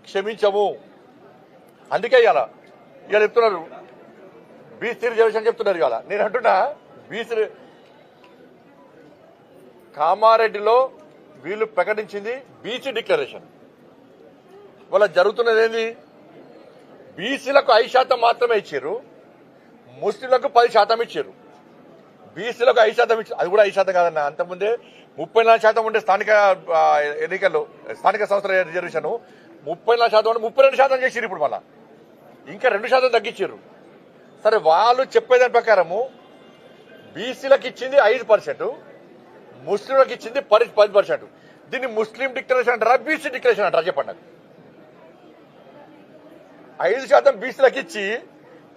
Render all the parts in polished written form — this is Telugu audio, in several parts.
క్షమించము. అందుకే ఇవాళ చెప్తున్నారు బీసీ రిజర్వేషన్ చెప్తున్నారు. ఇవాళ నేను అంటున్నా బీసీ కామారెడ్డిలో వీళ్ళు ప్రకటించింది బీసీ డిక్లరేషన్. వాళ్ళ జరుగుతున్నది ఏంది? బీసీలకు 5% మాత్రమే ఇచ్చారు, ముస్లింలకు 10% ఇచ్చారు. బీసీలకు 5% ఇచ్చారు, అది కూడా 5% కాదన్న. అంతకుముందే 34% ఉండే స్థానిక ఎన్నికల్లో స్థానిక సంస్థల రిజర్వేషన్ 34% ఉంటే 32% చేసిరు. ఇప్పుడు మళ్ళా ఇంకా 2% తగ్గించారు. సరే, వాళ్ళు చెప్పేదాని ప్రకారము బీసీలకు ఇచ్చింది 5%, ముస్లింలకు ఇచ్చింది 10%. దీన్ని ముస్లిం డిక్లరేషన్ అంటారా, బీసీ డిక్లరేషన్ అంటారా? చెప్పండి నాకు. 5% బీసీలకు ఇచ్చి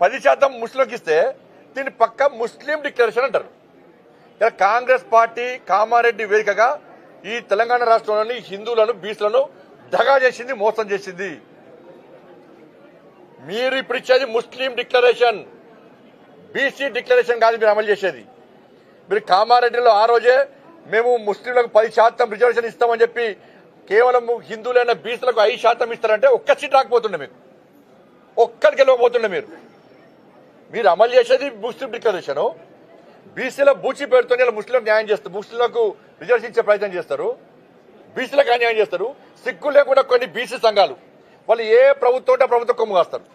10% ముస్లింలకు ఇస్తే దీన్ని పక్క ముస్లిం డిక్లరేషన్ అంటారు. ఇలా కాంగ్రెస్ పార్టీ కామారెడ్డి వేదికగా ఈ తెలంగాణ రాష్ట్రంలోని హిందువులను బీసీలను దగా చేసింది, మోసం చేసింది. మీరు ఇప్పుడు ఇచ్చేది ముస్లిం డిక్లరేషన్, బీసీ డిక్లరేషన్ కాదు మీరు అమలు చేసేది. మీరు కామారెడ్డిలో ఆ రోజే మేము ముస్లింలకు 10% రిజర్వేషన్ ఇస్తామని చెప్పి కేవలం హిందువులైన బీసీలకు 5% ఇస్తారంటే ఒక్క సీట్ రాకపోతుండే, మీకు ఒక్కరికి వెళ్ళకపోతుండే. మీరు అమలు చేసేది ముస్లిం డిక్లరేషన్. బీసీల బూచి పేరుతోనే ముస్లింలకు న్యాయం చేస్తారు, ముస్లింలకు రిజర్వేషన్ ఇచ్చే ప్రయత్నం చేస్తారు, బీసీలకు అన్యాయం చేస్తారు. సిగ్గు లేకుండా కొన్ని బీసీ సంఘాలు వాళ్ళు ఏ ప్రభుత్వం ఉంటే ప్రభుత్వం కొమ్ము కాస్తారు.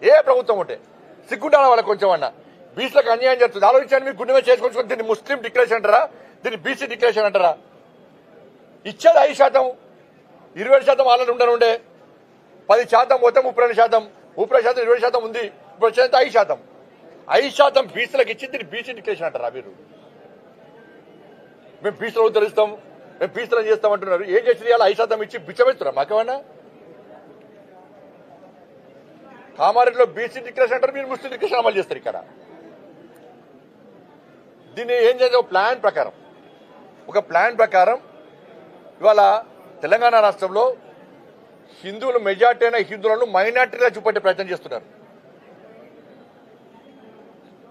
ఏ ప్రభుత్వం ఉంటే సిగ్గుండాలి వాళ్ళకి కొంచెం అన్నా. బీసీలకు అన్యాయం చేస్తుంది. ఆలోచించండి, మీకు గుండె చేసుకొని దీన్ని ముస్లిం డిక్లరేషన్ అంటారా, దీన్ని బీసీ డిక్లరేషన్ అంటారా? ఇచ్చేది 5%, 20% వాళ్ళని ఉండనుండే, 10% పోతే 32%, 30%, 20% ఉంది. ఇప్పుడు వచ్చేది 5%. 5% బీసీలకు ఇచ్చి దీన్ని బీసీ డిక్లరేషన్ అంటారా మీరు? మేము బీసీలో ఉద్ధరిస్తాం, మేము బీసీలో చేస్తామంటున్నారు. ఏం చేసింది? ఇలా 5% ఇచ్చి బిచ్చమెత్తురా మాకేమన్నా? కామారెడ్డిలో బీసీ డిక్లరేషన్ అంటారు, మీరు ముస్లిం డిక్లరేషన్ అమలు చేస్తారు. ఇక్కడ దీన్ని ఏం చేయాలి? ఒక ప్లాన్ ప్రకారం ఇవాళ తెలంగాణ రాష్ట్రంలో హిందువులు మెజార్టీ అయిన హిందువులను మైనార్టీగా చూపెట్టే ప్రయత్నం చేస్తున్నారు.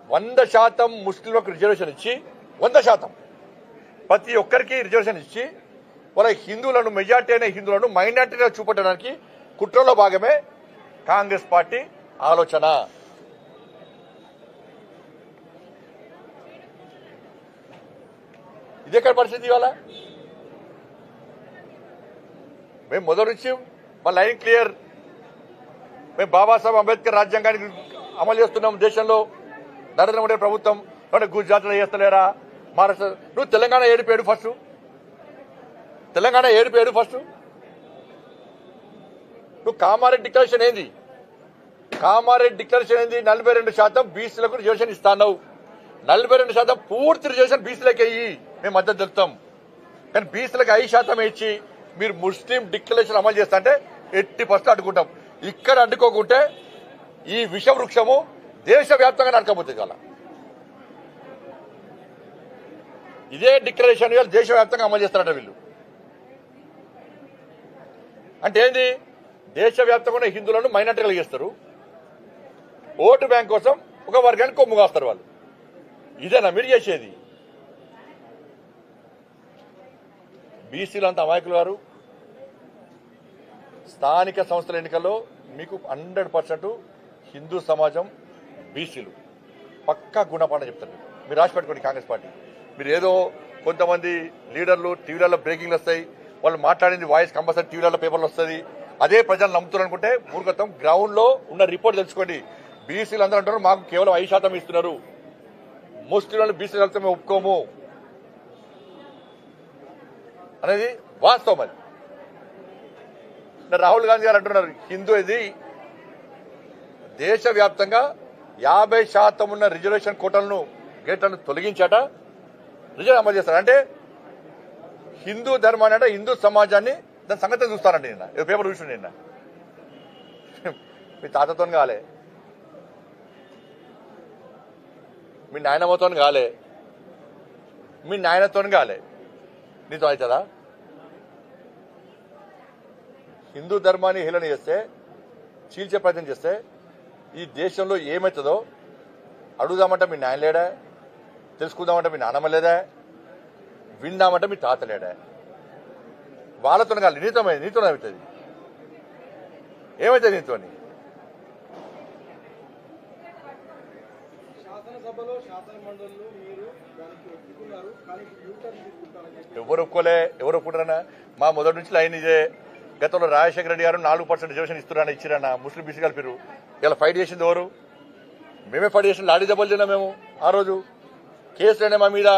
100% ముస్లింలకు రిజర్వేషన్ ఇచ్చి 100% ప్రతి ఒక్కరికి రిజర్వేషన్ ఇచ్చి వాళ్ళ హిందువులను మెజార్టీ అయిన హిందువులను మైనార్టీగా చూపెట్టడానికి కుట్రలో భాగమే కాంగ్రెస్ పార్టీ ఆలోచన. ఇదే పరిస్థితి. ఇవాళ మేము మొదటి నుంచి మా లైన్ క్లియర్. మేము బాబాసాహెబ్ అంబేద్కర్ రాజ్యాంగానికి అమలు చేస్తున్నాం దేశంలో. నరేంద్ర మోడీ ప్రభుత్వం గుజరాత్లో చేస్తలేరా, మహారాష్ట్ర? నువ్వు తెలంగాణ ఏడు ఫస్ట్, తెలంగాణ ఏడు ఫస్ట్. నువ్వు కామారెడ్డి డిక్లరేషన్ ఏంది? కామారెడ్డి డిక్లరేషన్ ఏంది? 42% బీసీలకు రిజర్వేషన్ ఇస్తాను. 42% పూర్తి రిజర్వేషన్ బీసీలకు అయ్యి మేము మద్దతు తెలుపుతాం. కానీ బీసీలకు 5% ఇచ్చి మీరు ముస్లిం డిక్లరేషన్ అమలు చేస్తా అంటే 80% అడ్డుకుంటాం. ఇక్కడ అడ్డుకోకుంటే ఈ విష వృక్షము దేశవ్యాప్తంగా నడకపోతుంది. అలా ఇదే డిక్లరేషన్ దేశవ్యాప్తంగా అమలు చేస్తారట వీళ్ళు. అంటే ఏంది? దేశవ్యాప్తంగా హిందువులను మైనార్టీలు చేస్తారు, ఓటు బ్యాంక్ కోసం ఒక వర్గానికి కొమ్ము కాస్తారు వాళ్ళు. ఇదేనా మీరు చేసేది? బీసీలంతా అమాయకులు గారు. స్థానిక సంస్థల ఎన్నికల్లో మీకు 100% హిందూ సమాజం బీసీలు పక్కా గుణపాఠం చెప్తారు. మీరు రాసి పెట్టుకోండి కాంగ్రెస్ పార్టీ. మీరు ఏదో కొంతమంది లీడర్లు టీవీలలో బ్రేకింగ్లు వస్తాయి, వాళ్ళు మాట్లాడింది వాయిస్ కంపల్సరీ టీవీలలో పేపర్లు వస్తుంది, అదే ప్రజలు నమ్ముతున్నారు అనుకుంటే మూర్ఖత్వం. గ్రౌండ్ లో ఉన్న రిపోర్ట్ తెలుసుకోండి. బీసీలు అందరూ అంటారు మాకు కేవలం 5% ఇస్తున్నారు, ముస్లింలను బీసీలు వెళ్తే మేము ఒప్పుకోము అనేది వాస్తవం. అది రాహుల్ గాంధీ గారు అంటున్నారు హిందూ ఇది దేశవ్యాప్తంగా 50% ఉన్న రిజర్వేషన్ కోటలను గేట్లను తొలగించాట, రిజర్వ్ అమలు చేస్తారు. అంటే హిందూ ధర్మాన్ని అంటే హిందూ సమాజాన్ని దాని సంగతి చూస్తారండి. నిన్న ఏదో పేపర్ చూసి నిన్న మీ తాతతో కాలే, మీ నాయనమ్మతో కాలే, మీ నాయనతో కాలే, నీతో అవుతుందా? హిందూ ధర్మాన్ని హేళన చేస్తే, చీల్చే ప్రయత్నం చేస్తే ఈ దేశంలో ఏమవుతుందో అడుగుదామంటే మీ నాయన లేడా, తెలుసుకుందామంటే మీ నాన్నమ్మ లేదా, విందామంటే మీ తాత లేడా? వాళ్ళతో కాదు, నీతో అవుతుంది. ఏమైతే దీంతో శాసనసభలో శాసన మండలిలో మీరు దానికి ఒప్పుకున్నారు, కానీ యూటర్న్ తీసుకుంటారని చెప్పి ఎవరు ఒప్పుకుంటారన్నా? మా మొదటి నుంచి లైన్ ఇదే. గతంలో రాజశేఖర రెడ్డి గారు 4% రిజర్వేషన్ ఇస్తున్నారని ఇచ్చిరన్న, ముస్లిం బీసీ కలిపిరు. ఇలా ఫైట్ చేసింది ఎవరు? మేమే ఫైట్ చేసిన, లాడీ దెబ్బలు తిన్నా మేము. ఆ రోజు కేసులైనా మా మీద